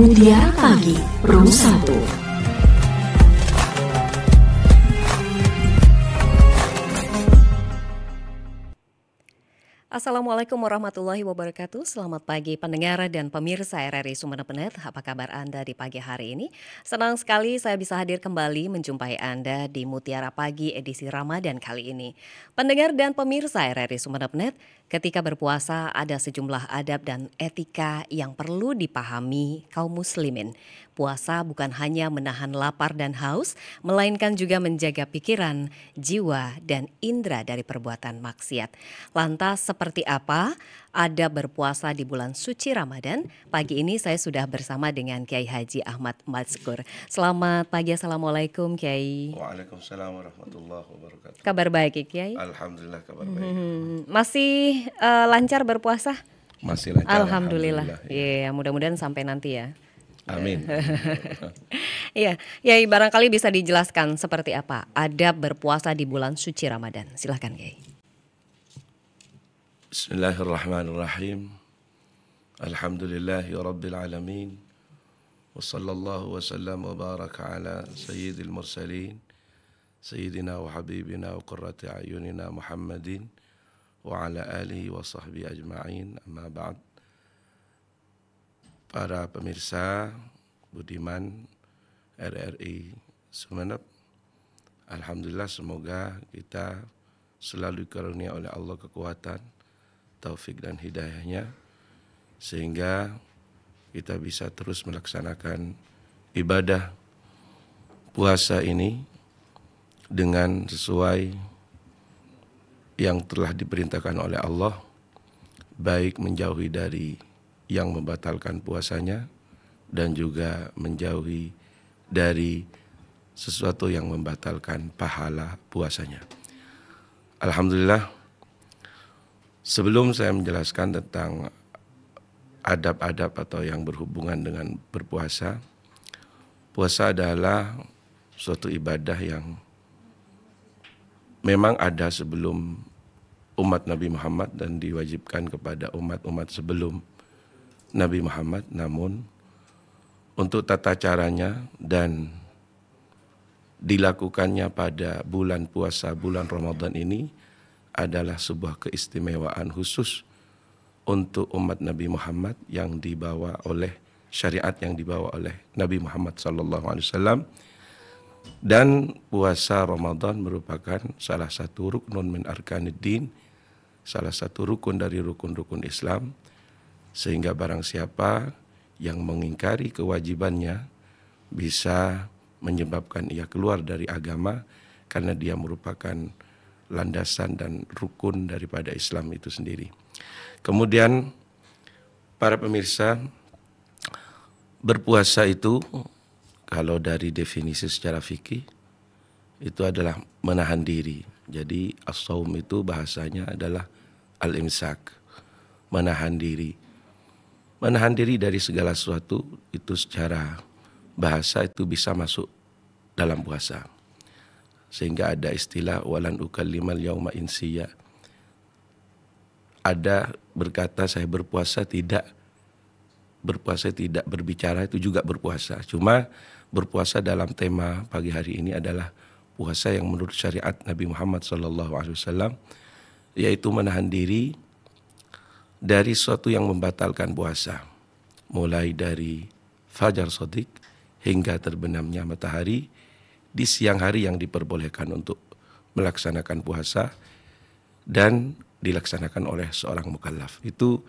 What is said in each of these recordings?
Mutiara Pagi Pro 1. Assalamualaikum warahmatullahi wabarakatuh. Selamat pagi pendengar dan pemirsa RRI Sumeneb. Apa kabar Anda di pagi hari ini? Senang sekali saya bisa hadir kembali menjumpai Anda di Mutiara Pagi edisi Ramadan kali ini. Pendengar dan pemirsa RRI Sumeneb, ketika berpuasa ada sejumlah adab dan etika yang perlu dipahami kaum muslimin. Puasa bukan hanya menahan lapar dan haus, melainkan juga menjaga pikiran, jiwa, dan indera dari perbuatan maksiat. Lantas seperti apa adab berpuasa di bulan suci Ramadan? Pagi ini saya sudah bersama dengan Kiai Haji Ahmad Mazkur. Selamat pagi, Assalamualaikum Kiai. Waalaikumsalam warahmatullahi wabarakatuh. Kabar baik ya Kiai? Alhamdulillah kabar baik. Masih lancar berpuasa? Masih lancar. Alhamdulillah. Iya, mudah-mudahan sampai nanti ya. Amin. Iya, ya barangkali bisa dijelaskan seperti apa adab berpuasa di bulan suci Ramadan. Silakan Kiai. Bismillahirrahmanirrahim. Alhamdulillahi rabbil alamin. Wa sallallahu wa sallam wa baraka ala sayyidil mursalin. Sayyidina wa habibina wa qurrati ayunina Muhammadin. Wa ala alihi wa sahbihi ajma'in. Amma ba'd. Para pemirsa budiman RRI Sumeneb, alhamdulillah semoga kita selalu karunia oleh Allah kekuatan, taufik dan hidayahnya, sehingga kita bisa terus melaksanakan ibadah puasa ini dengan sesuai yang telah diperintahkan oleh Allah, baik menjauhi dari yang membatalkan puasanya dan juga menjauhi dari sesuatu yang membatalkan pahala puasanya. Alhamdulillah, sebelum saya menjelaskan tentang adab-adab atau yang berhubungan dengan berpuasa, puasa adalah suatu ibadah yang memang ada sebelum umat Nabi Muhammad dan diwajibkan kepada umat-umat sebelum Nabi Muhammad, namun untuk tata caranya dan dilakukannya pada bulan puasa bulan Ramadan ini adalah sebuah keistimewaan khusus untuk umat Nabi Muhammad yang dibawa oleh syariat yang dibawa oleh Nabi Muhammad SAW. Dan puasa Ramadan merupakan salah satu ruknun min arkaniddin, salah satu rukun dari rukun-rukun Islam, sehingga barang siapa yang mengingkari kewajibannya bisa menyebabkan ia keluar dari agama karena dia merupakan landasan dan rukun daripada Islam itu sendiri. Kemudian para pemirsa, berpuasa itu kalau dari definisi secara fikih itu adalah menahan diri. Jadi as-shaum itu bahasanya adalah al-imsak, menahan diri. Menahan diri dari segala sesuatu itu secara bahasa itu bisa masuk dalam puasa. Sehingga ada istilah walan ukallimal yauma insiya. Ada berkata saya berpuasa tidak berbicara itu juga berpuasa. Cuma berpuasa dalam tema pagi hari ini adalah puasa yang menurut syariat Nabi Muhammad SAW, yaitu menahan diri dari sesuatu yang membatalkan puasa, mulai dari fajar shadiq hingga terbenamnya matahari di siang hari yang diperbolehkan untuk melaksanakan puasa dan dilaksanakan oleh seorang mukallaf. Itu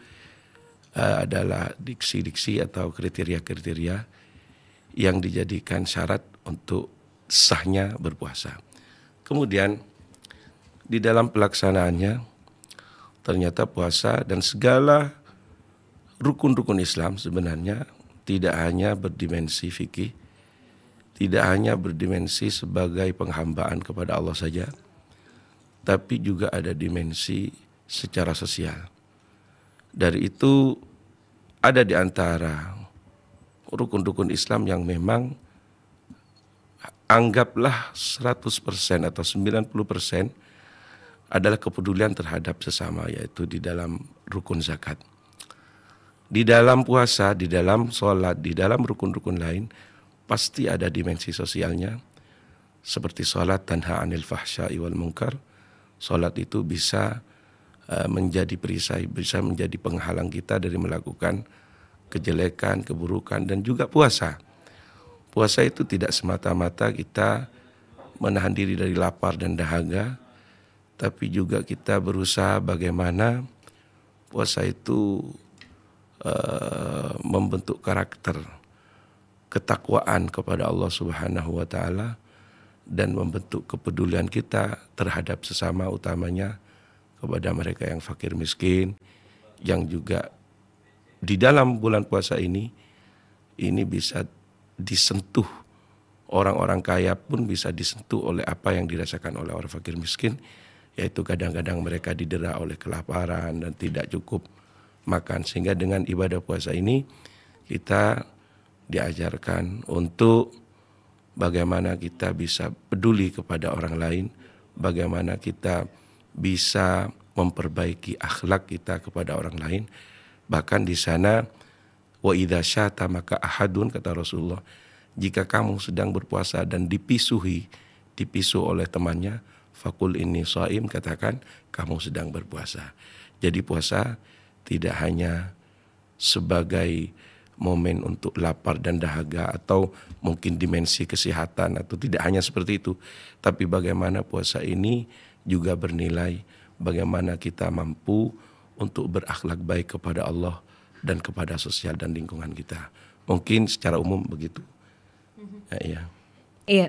adalah diksi-diksi atau kriteria-kriteria yang dijadikan syarat untuk sahnya berpuasa. Kemudian di dalam pelaksanaannya ternyata puasa dan segala rukun-rukun Islam sebenarnya tidak hanya berdimensi fikih, tidak hanya berdimensi sebagai penghambaan kepada Allah saja, tapi juga ada dimensi secara sosial. Dari itu ada di antara rukun-rukun Islam yang memang anggaplah 100% atau 90% adalah kepedulian terhadap sesama, yaitu di dalam rukun zakat. Di dalam puasa, di dalam sholat, di dalam rukun-rukun lain, pasti ada dimensi sosialnya. Seperti sholat tanha anil fahsya'i wal munkar. Sholat itu bisa menjadi perisai, bisa menjadi penghalang kita dari melakukan kejelekan, keburukan, dan juga puasa. Puasa itu tidak semata-mata kita menahan diri dari lapar dan dahaga, tapi juga kita berusaha bagaimana puasa itu membentuk karakter ketakwaan kepada Allah Subhanahu wa taala dan membentuk kepedulian kita terhadap sesama, utamanya kepada mereka yang fakir miskin, yang juga di dalam bulan puasa ini bisa disentuh. Orang-orang kaya pun bisa disentuh oleh apa yang dirasakan oleh orang fakir miskin, yaitu kadang-kadang mereka didera oleh kelaparan dan tidak cukup makan. Sehingga dengan ibadah puasa ini kita diajarkan untuk bagaimana kita bisa peduli kepada orang lain, bagaimana kita bisa memperbaiki akhlak kita kepada orang lain. Bahkan di sana, wa idza syata maka ahadun, kata Rasulullah, jika kamu sedang berpuasa dan dipisu oleh temannya, fakul inni shaim, katakan kamu sedang berpuasa. Jadi puasa tidak hanya sebagai momen untuk lapar dan dahaga atau mungkin dimensi kesehatan, atau tidak hanya seperti itu, tapi bagaimana puasa ini juga bernilai bagaimana kita mampu untuk berakhlak baik kepada Allah dan kepada sosial dan lingkungan kita. Mungkin secara umum begitu. Ya. Iya,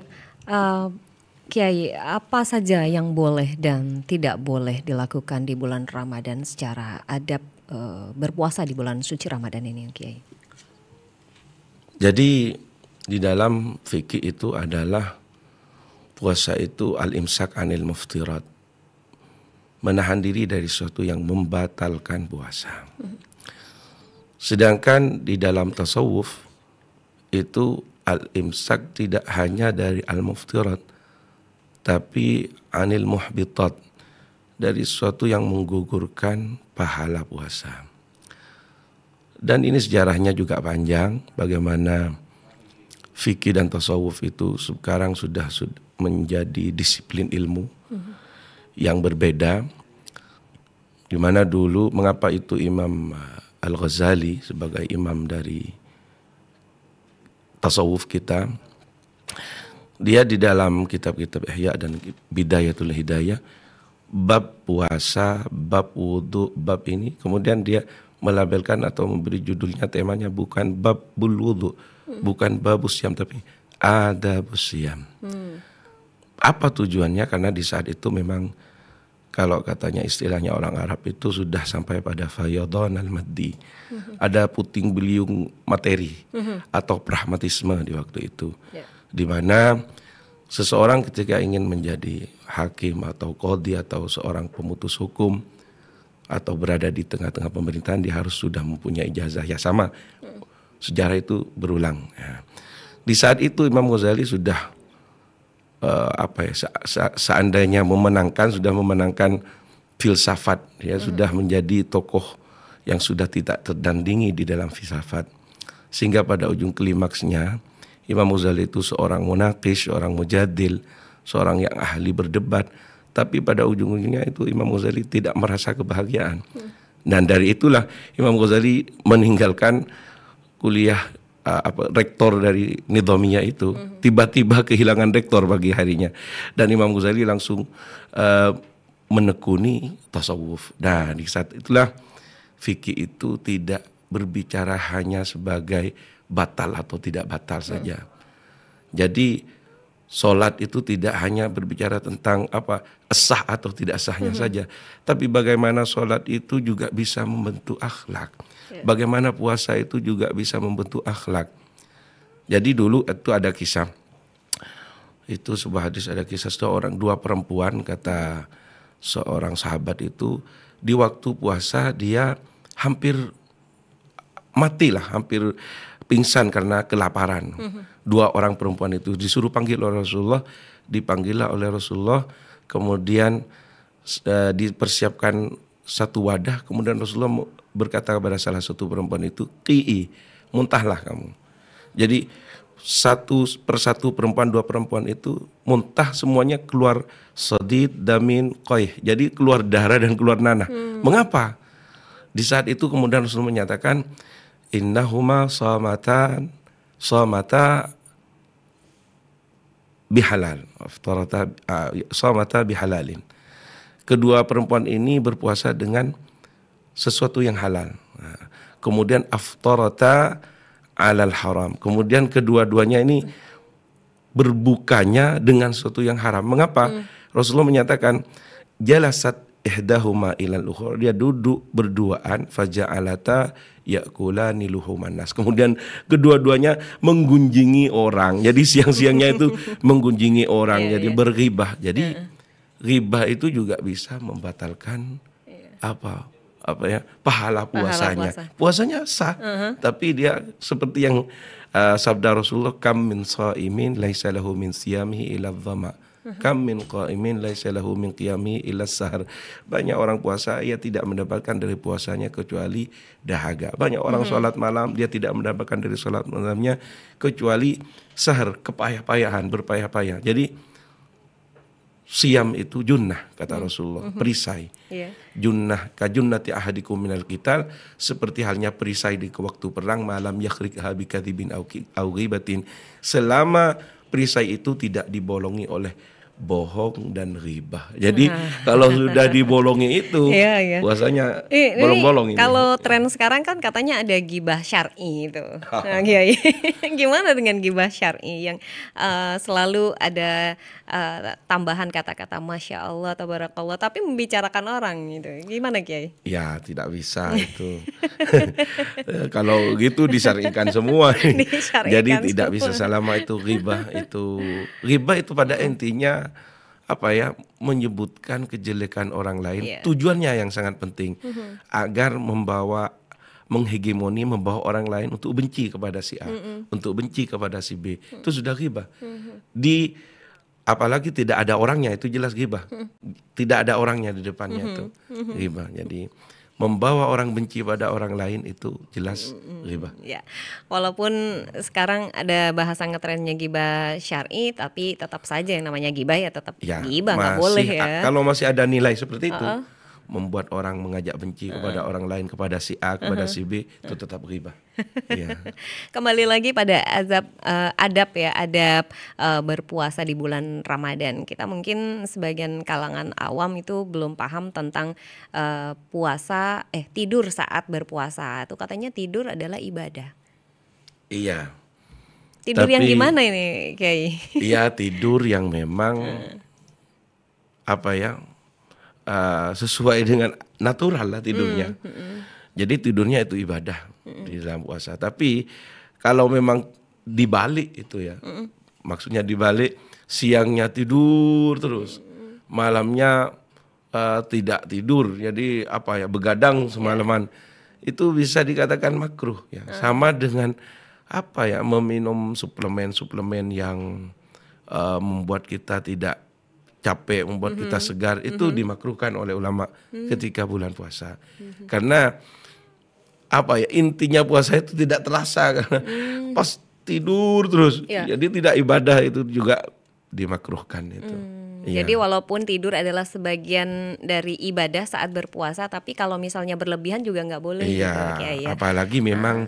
Kiai, apa saja yang boleh dan tidak boleh dilakukan di bulan Ramadan secara adab berpuasa di bulan suci Ramadan ini, Kiai? Jadi di dalam fikih itu adalah puasa itu al-imsak anil muftirat, menahan diri dari sesuatu yang membatalkan puasa. Sedangkan di dalam tasawuf itu al-imsak tidak hanya dari al-muftirat, tapi anil muhbitat, dari sesuatu yang menggugurkan pahala puasa. Dan ini sejarahnya juga panjang, bagaimana fikih dan tasawuf itu sekarang sudah menjadi disiplin ilmu yang berbeda. Di mana dulu, mengapa itu Imam Al-Ghazali sebagai imam dari tasawuf kita, dia di dalam kitab-kitab Ihya dan Bidayatul Hidayah, bab puasa, bab wudu, bab ini, kemudian dia melabelkan atau memberi judulnya, temanya bukan babul wudu, bukan babus syam, tapi adabus syam. Apa tujuannya? Karena di saat itu memang kalau katanya istilahnya orang Arab itu sudah sampai pada fayadhan al-maddi. Ada puting beliung materi atau pragmatisme di waktu itu. Di mana seseorang ketika ingin menjadi hakim atau qadhi atau seorang pemutus hukum atau berada di tengah-tengah pemerintahan, dia harus sudah mempunyai ijazah. Ya sama, sejarah itu berulang. Ya. Di saat itu Imam Ghazali sudah seandainya sudah memenangkan filsafat, ya, sudah menjadi tokoh yang sudah tidak terdandingi di dalam filsafat. Sehingga pada ujung klimaksnya Imam Ghazali itu seorang munaqish, seorang mujadil, seorang yang ahli berdebat, tapi pada ujung-ujungnya itu Imam Ghazali tidak merasa kebahagiaan. Dan dari itulah Imam Ghazali meninggalkan kuliah rektor dari Nidhamiyah itu, tiba-tiba kehilangan rektor pagi harinya, dan Imam Ghazali langsung menekuni tasawuf. Nah, di saat itulah fikih itu tidak berbicara hanya sebagai batal atau tidak batal saja. Jadi sholat itu tidak hanya berbicara tentang sah atau tidak sahnya saja, tapi bagaimana sholat itu juga bisa membentuk akhlak. Bagaimana puasa itu juga bisa membentuk akhlak. Jadi dulu itu ada kisah, itu sebuah hadis, ada kisah dua perempuan, kata seorang sahabat itu, di waktu puasa dia hampir matilah, hampir pingsan karena kelaparan. Dua orang perempuan itu disuruh panggil oleh Rasulullah, dipanggillah oleh Rasulullah, kemudian dipersiapkan satu wadah, kemudian Rasulullah berkata kepada salah satu perempuan itu, qi'i, muntahlah kamu. Jadi satu persatu perempuan, dua perempuan itu muntah, semuanya keluar sadid, damin, qaih. Jadi keluar darah dan keluar nanah. Mengapa? Di saat itu kemudian Rasulullah menyatakan, innahuma samata bihalal, samata bihalalin. Kedua perempuan ini berpuasa dengan sesuatu yang halal. Nah, kemudian aftarata alal haram. Kemudian kedua-duanya ini berbukanya dengan sesuatu yang haram. Mengapa? Rasulullah menyatakan jalasat ihdahuma ilal ukhra. Dia duduk berduaan, faja'alata ya'kulani luhuman nas. Kemudian kedua-duanya menggunjingi orang. Jadi siang-siangnya itu menggunjingi orang, jadi berghibah. Jadi ghibah itu juga bisa membatalkan pahala puasanya. Puasanya sah, tapi dia seperti yang sabda Rasulullah, kam min shaimin laisa lahu min siyamihi illa dhama. Kam min qaimin laisa lahu min qiyamihi illa sahar. Banyak orang puasa, ia tidak mendapatkan dari puasanya kecuali dahaga. Banyak orang sholat malam, dia tidak mendapatkan dari sholat malamnya kecuali sahar, kepayah-payahan, berpayah-payah. Jadi siam itu junnah, kata Rasulullah, perisai. Junnah kajunnati ahadikum minal qital, seperti halnya perisai di waktu perang, malam yakhrikha bikadzibin au ghibatin, selama perisai itu tidak dibolongi oleh bohong dan ghibah. Jadi kalau sudah dibolongi itu puasanya bolong-bolong ini. Kalau tren sekarang kan katanya ada ghibah syar'i itu. Nah, gimana dengan ghibah syar'i yang selalu ada tambahan kata-kata masya Allah, tabarakallah, tapi membicarakan orang gitu. Gimana Kiai? Ya tidak bisa itu. Kalau gitu disyar'ikan semua. Jadi tidak bisa selama itu ghibah itu pada intinya menyebutkan kejelekan orang lain. Tujuannya yang sangat penting agar menghegemoni, membawa orang lain untuk benci kepada si A, untuk benci kepada si B. Itu sudah ghibah. Apalagi tidak ada orangnya, itu jelas ghibah. Tidak ada orangnya di depannya itu ghibah. Jadi membawa orang benci pada orang lain itu jelas ghibah. Ya, walaupun sekarang ada bahasa ngetrennya ghibah syar'i, tapi tetap saja yang namanya ghibah ya tetap ghibah, nggak boleh ya. Kalau masih ada nilai seperti itu, membuat orang mengajak benci kepada orang lain, kepada si A, kepada si B, itu tetap ghibah. Kembali lagi pada adab berpuasa di bulan Ramadan. Kita mungkin sebagian kalangan awam itu belum paham tentang tidur saat berpuasa. Itu katanya tidur adalah ibadah. Iya. Tidur yang gimana ini, Kiai? Iya, tidur yang memang sesuai dengan natural lah tidurnya. Jadi tidurnya itu ibadah di dalam puasa. Tapi kalau memang dibalik itu ya, maksudnya dibalik, siangnya tidur terus, malamnya tidak tidur, jadi begadang semalaman, itu bisa dikatakan makruh ya. Sama dengan meminum suplemen yang membuat kita tidak capek, membuat kita segar, itu dimakruhkan oleh ulama ketika bulan puasa. Karena intinya puasa itu tidak terasa karena pas tidur terus. Jadi tidak ibadah, itu juga dimakruhkan itu. Jadi walaupun tidur adalah sebagian dari ibadah saat berpuasa, tapi kalau misalnya berlebihan juga nggak boleh. Apalagi memang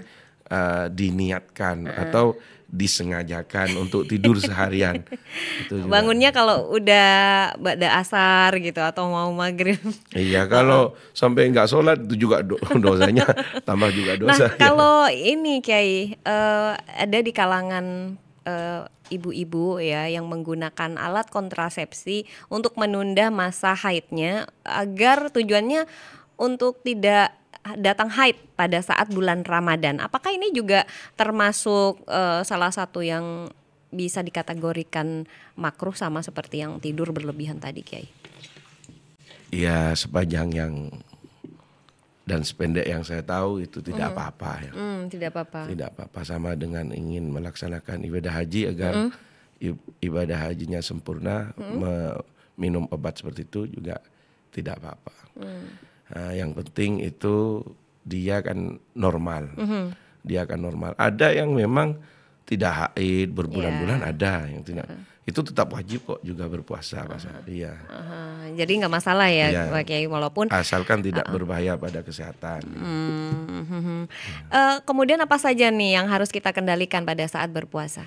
diniatkan atau disengajakan untuk tidur seharian. Itu bangunnya kalau udah ba'da asar gitu atau mau maghrib. Iya, kalau sampai nggak sholat itu juga dosanya tambah juga dosa. Nah, kalau ini Kiai, ada di kalangan ibu-ibu ya yang menggunakan alat kontrasepsi untuk menunda masa haidnya agar tujuannya untuk tidak datang haid pada saat bulan Ramadan. Apakah ini juga termasuk salah satu yang bisa dikategorikan makruh sama seperti yang tidur berlebihan tadi, Kiai? Ya, sepanjang yang dan sependek yang saya tahu itu tidak apa-apa ya. Tidak apa-apa. Tidak apa-apa, sama dengan ingin melaksanakan ibadah haji agar ibadah hajinya sempurna, minum obat seperti itu juga tidak apa-apa. Yang penting itu dia kan normal. Dia akan normal. Ada yang memang tidak haid berbulan-bulan, ada yang tidak. Itu tetap wajib kok juga berpuasa. Iya. Jadi nggak masalah ya, Iya. Pak Kiai, walaupun Asalkan tidak berbahaya pada kesehatan. Kemudian apa saja nih yang harus kita kendalikan pada saat berpuasa?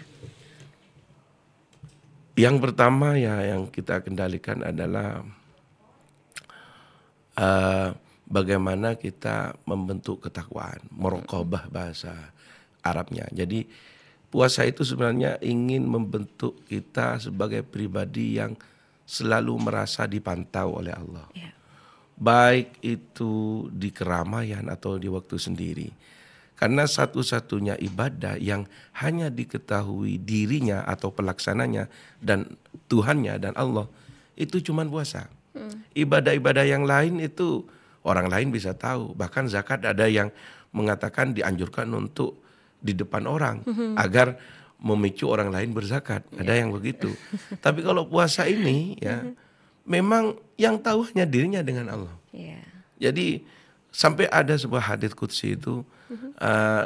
Yang pertama ya yang kita kendalikan adalah bagaimana kita membentuk ketakwaan, muraqabah bahasa Arabnya. Jadi puasa itu sebenarnya ingin membentuk kita sebagai pribadi yang selalu merasa dipantau oleh Allah. Baik itu di keramaian atau di waktu sendiri. Karena satu-satunya ibadah yang hanya diketahui dirinya atau pelaksananya dan Tuhannya dan Allah itu cuma puasa. Ibadah-ibadah yang lain itu orang lain bisa tahu. Bahkan zakat ada yang mengatakan dianjurkan untuk di depan orang agar memicu orang lain berzakat. Ada yang begitu. Tapi kalau puasa ini ya memang yang tahu hanya dirinya dengan Allah. Jadi sampai ada sebuah hadits qudsi itu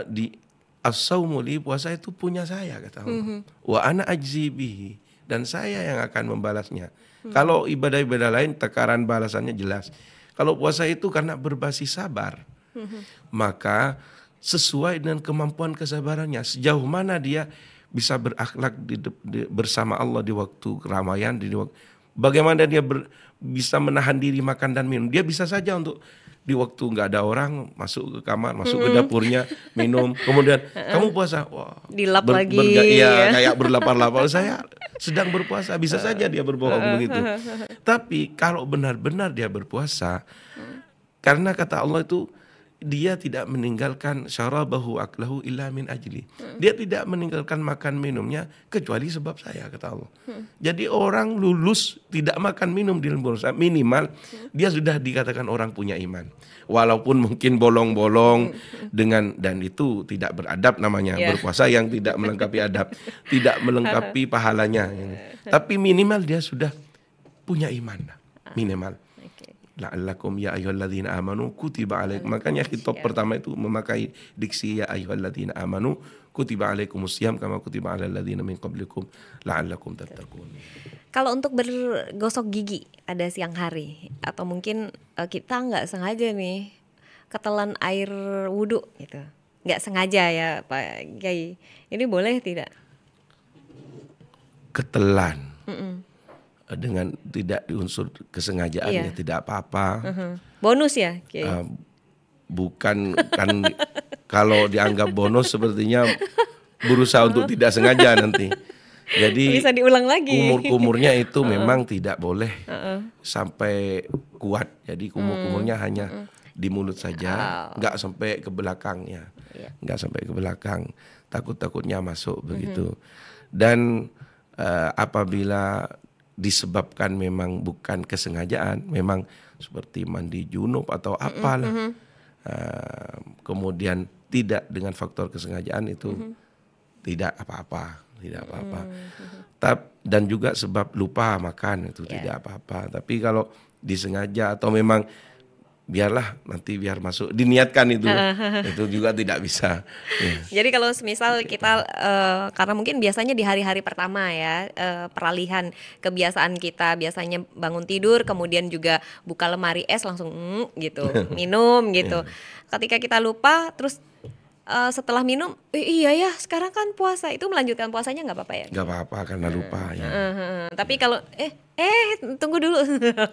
di as-saumu li, puasa itu punya saya kata Allah. Wa ana ajzi bihi, dan saya yang akan membalasnya. Kalau ibadah-ibadah lain tekaran balasannya jelas. Kalau puasa itu karena berbasis sabar. Maka sesuai dengan kemampuan kesabarannya, sejauh mana dia bisa berakhlak bersama Allah di waktu keramaian, bagaimana dia bisa menahan diri makan dan minum. Dia bisa saja untuk di waktu nggak ada orang masuk ke kamar, masuk ke dapurnya, minum, kemudian kamu puasa, wah, dilap lagi, kayak berlapar-lapar. Saya sedang berpuasa, bisa saja dia berbohong begitu. Tapi kalau benar-benar dia berpuasa, karena kata Allah itu dia tidak meninggalkan syarabahu aklahu illa min ajli. Dia tidak meninggalkan makan minumnya kecuali sebab saya, kata Allah. Jadi orang lulus tidak makan minum di bulan puasa minimal dia sudah dikatakan orang punya iman. Walaupun mungkin bolong-bolong dengan, dan itu tidak beradab namanya, berpuasa yang tidak melengkapi adab, tidak melengkapi pahalanya. Tapi minimal dia sudah punya iman, minimal. La'allakum ya ayyuhalladzina amanu kutiba alaikum. Makanya khitab pertama itu memakai diksi ya ayyuhalladzina amanu kutiba alaikumusiyam kama kutiba alal ladzina min qablikum la'allakum tattaqun. Kalau untuk bergosok gigi ada siang hari atau mungkin kita nggak sengaja nih ketelan air wudhu gitu, nggak sengaja ya Pak Kiai, ini boleh tidak? Ketelan dengan tidak diunsur kesengajaannya tidak apa-apa. Bonus ya, Kiai? Bukan kan kalau dianggap bonus sepertinya berusaha untuk tidak sengaja nanti. Jadi bisa diulang lagi. Kumur-kumurnya itu memang tidak boleh sampai kuat. Jadi kumur-kumurnya hanya di mulut saja, nggak sampai ke belakangnya, nggak sampai ke belakang. Takut-takutnya masuk begitu. Dan apabila disebabkan memang bukan kesengajaan, memang seperti mandi junub atau apalah, kemudian tidak dengan faktor kesengajaan itu tidak apa-apa, tidak apa-apa. Dan juga sebab lupa makan itu tidak apa-apa. Tapi kalau disengaja atau memang biarlah nanti biar masuk diniatkan itu juga tidak bisa. Jadi kalau semisal kita karena mungkin biasanya di hari-hari pertama ya, peralihan kebiasaan kita biasanya bangun tidur kemudian juga buka lemari es langsung gitu minum gitu. Ketika kita lupa terus setelah minum iya ya sekarang kan puasa, itu melanjutkan puasanya nggak apa-apa ya? Nggak apa-apa karena lupa ya. Tapi kalau tunggu dulu.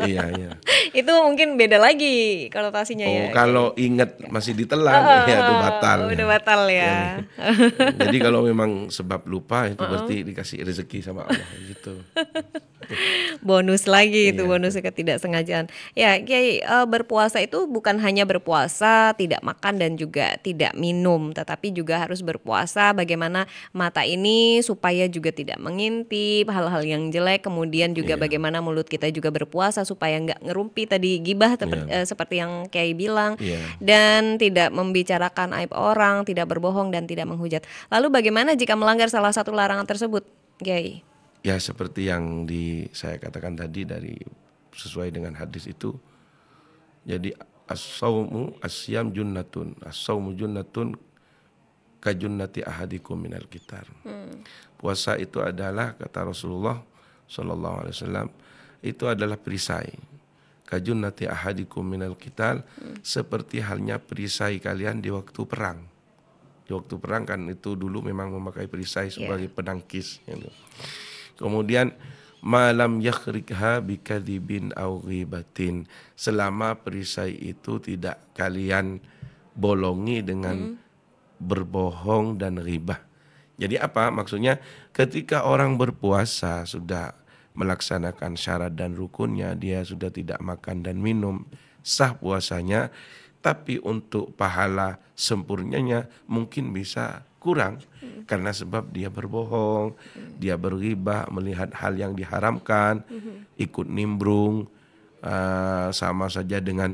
Iya. Itu mungkin beda lagi konotasinya ya. Kalau ingat masih ditelan ya itu batal. Udah batal ya. Jadi kalau memang sebab lupa itu berarti dikasih rezeki sama Allah gitu. Bonus lagi itu, bonus ketidaksengajaan. Ya, Kiai, berpuasa itu bukan hanya berpuasa, tidak makan dan juga tidak minum, tetapi juga harus berpuasa bagaimana mata ini supaya juga tidak mengintip hal-hal yang jelek, kemudian juga bagaimana mulut kita juga berpuasa supaya nggak ngerumpi tadi gibah seperti yang Kiai bilang, dan tidak membicarakan aib orang, tidak berbohong dan tidak menghujat. Lalu bagaimana jika melanggar salah satu larangan tersebut, Kiai? Ya seperti yang saya katakan tadi sesuai dengan hadis itu. Jadi as-saumu asyam junnatun. As-saumu junnatun kajunnati ahadikum minal kitar. Puasa itu adalah, kata Rasulullah sallallahu alaihi wasallam, itu adalah perisai. Kajunnati ahadikum minal kitar, seperti halnya perisai kalian di waktu perang. Di waktu perang kan itu dulu memang memakai perisai sebagai penangkis gitu. Kemudian malam yakhrikha bikadzibin aw ghibatin, selama perisai itu tidak kalian bolongi dengan berbohong dan ghibah. Jadi apa maksudnya? Ketika orang berpuasa sudah melaksanakan syarat dan rukunnya, dia sudah tidak makan dan minum, sah puasanya. Tapi untuk pahala sempurnanya mungkin bisa kurang karena sebab dia berbohong, dia berghibah, melihat hal yang diharamkan, ikut nimbrung, sama saja dengan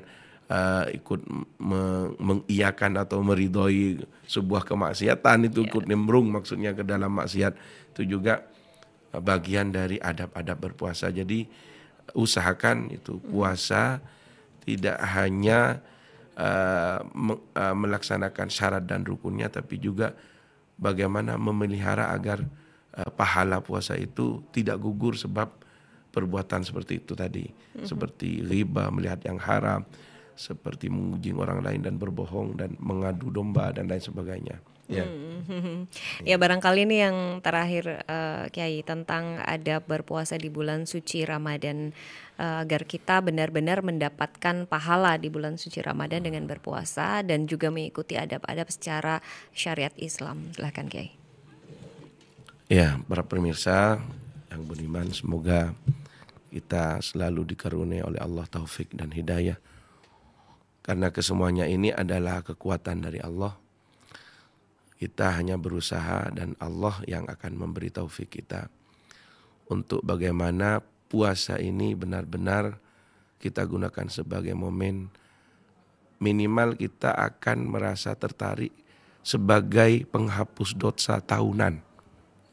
ikut mengiyakan atau meridhoi sebuah kemaksiatan, itu ikut nimbrung maksudnya ke dalam maksiat. Itu juga bagian dari adab-adab berpuasa. Jadi usahakan itu puasa tidak hanya melaksanakan syarat dan rukunnya, tapi juga bagaimana memelihara agar pahala puasa itu tidak gugur sebab perbuatan seperti itu tadi, seperti riba, melihat yang haram, seperti mengunjing orang lain dan berbohong dan mengadu domba dan lain sebagainya. Ya barangkali ini yang terakhir Kiai, tentang adab berpuasa di bulan suci Ramadan, agar kita benar-benar mendapatkan pahala di bulan suci Ramadan dengan berpuasa dan juga mengikuti adab-adab secara syariat Islam. Silakan Kiai. Ya, para pemirsa yang beriman, semoga kita selalu dikaruniai oleh Allah taufik dan hidayah, karena kesemuanya ini adalah kekuatan dari Allah. Kita hanya berusaha dan Allah yang akan memberi taufik kita untuk bagaimana puasa ini benar-benar kita gunakan sebagai momen, minimal kita akan merasa tertarik sebagai penghapus dosa tahunan.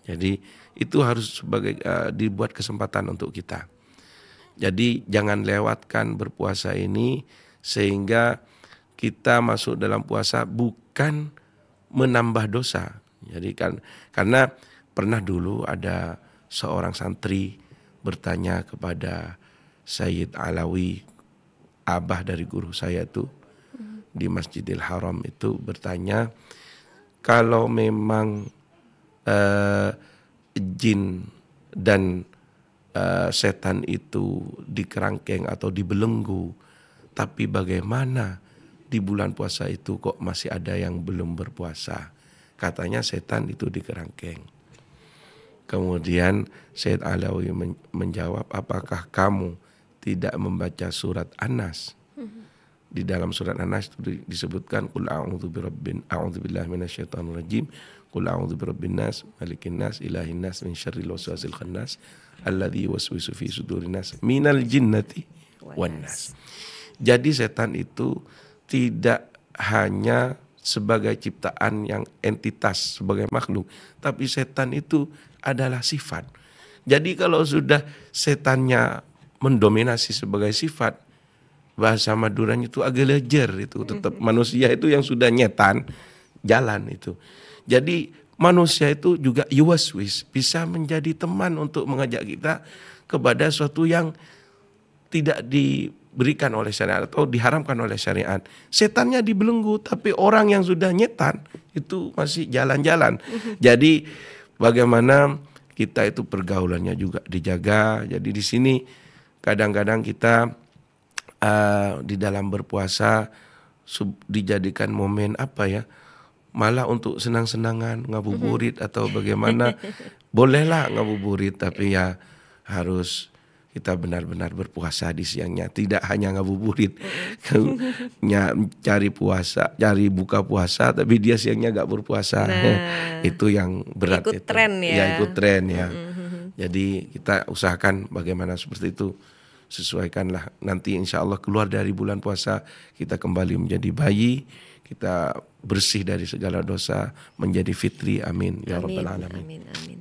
Jadi itu harus sebagai dibuat kesempatan untuk kita. Jadi jangan lewatkan berpuasa ini sehingga kita masuk dalam puasa bukan menambah dosa. Jadi karena pernah dulu ada seorang santri bertanya kepada Sayyid Alawi, abah dari guru saya itu di Masjidil Haram, itu bertanya, kalau memang jin dan setan itu dikerangkeng atau dibelenggu, tapi bagaimana di bulan puasa itu kok masih ada yang belum berpuasa? Katanya setan itu dikerangkeng. Kemudian Sayyid Alawi menjawab, apakah kamu tidak membaca surat An-Nas? Di dalam surat An-Nas itu disebutkan, qul a'udzubillahi minasyaitonir rajim, qul a'udzu birabbin nas, malikin nas, ilahin nas, min syarril waswasil khannas, alladzi yuwaswisu fi sudurin nas, minal jinnati wan nas. Jadi setan itu tidak hanya sebagai ciptaan yang entitas, sebagai makhluk, tapi setan itu adalah sifat. Jadi kalau sudah setannya mendominasi sebagai sifat, bahasa Maduranya itu agak lejer, itu tetap manusia itu yang sudah nyetan jalan itu. Jadi manusia itu juga yuwaswis, bisa menjadi teman untuk mengajak kita kepada sesuatu yang tidak diberikan oleh syariat atau diharamkan oleh syariat. Setannya dibelenggu, tapi orang yang sudah nyetan itu masih jalan-jalan. Jadi bagaimana kita itu pergaulannya juga dijaga. Jadi di sini kadang-kadang kita di dalam berpuasa dijadikan momen apa ya, malah untuk senang-senangan, ngabuburit atau bagaimana. Bolehlah ngabuburit, tapi ya harus kita benar-benar berpuasa di siangnya, tidak hanya ngabuburit, cari puasa, cari buka puasa, tapi dia siangnya gak berpuasa. Itu yang berat. Ikut tren ya. Ya ikut tren ya. Jadi kita usahakan bagaimana seperti itu. Sesuaikanlah, nanti insya Allah keluar dari bulan puasa kita kembali menjadi bayi, kita bersih dari segala dosa, menjadi fitri. Amin ya rabbal alamin. Amin.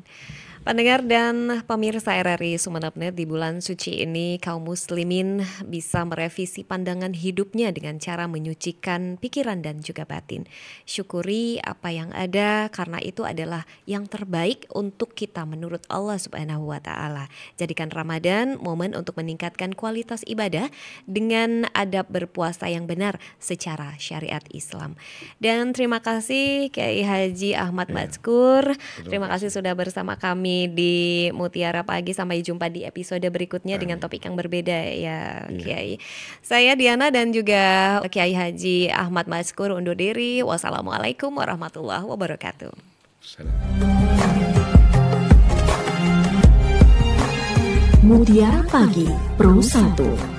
Pendengar dan pemirsa RRI Sumeneb.net, di bulan suci ini kaum muslimin bisa merevisi pandangan hidupnya dengan cara menyucikan pikiran dan juga batin. Syukuri apa yang ada karena itu adalah yang terbaik untuk kita menurut Allah Subhanahu wa taala. Jadikan Ramadan momen untuk meningkatkan kualitas ibadah dengan adab berpuasa yang benar secara syariat Islam. Dan terima kasih Kiai Haji Ahmad Mazkur. Terima kasih sudah bersama kami di Mutiara Pagi. Sampai jumpa di episode berikutnya dengan topik yang berbeda ya Kiai. Saya Diana dan juga Kiai Haji Ahmad Mazkur undur diri. Wassalamualaikum warahmatullahi wabarakatuh. Mutiara Pagi Pro 1.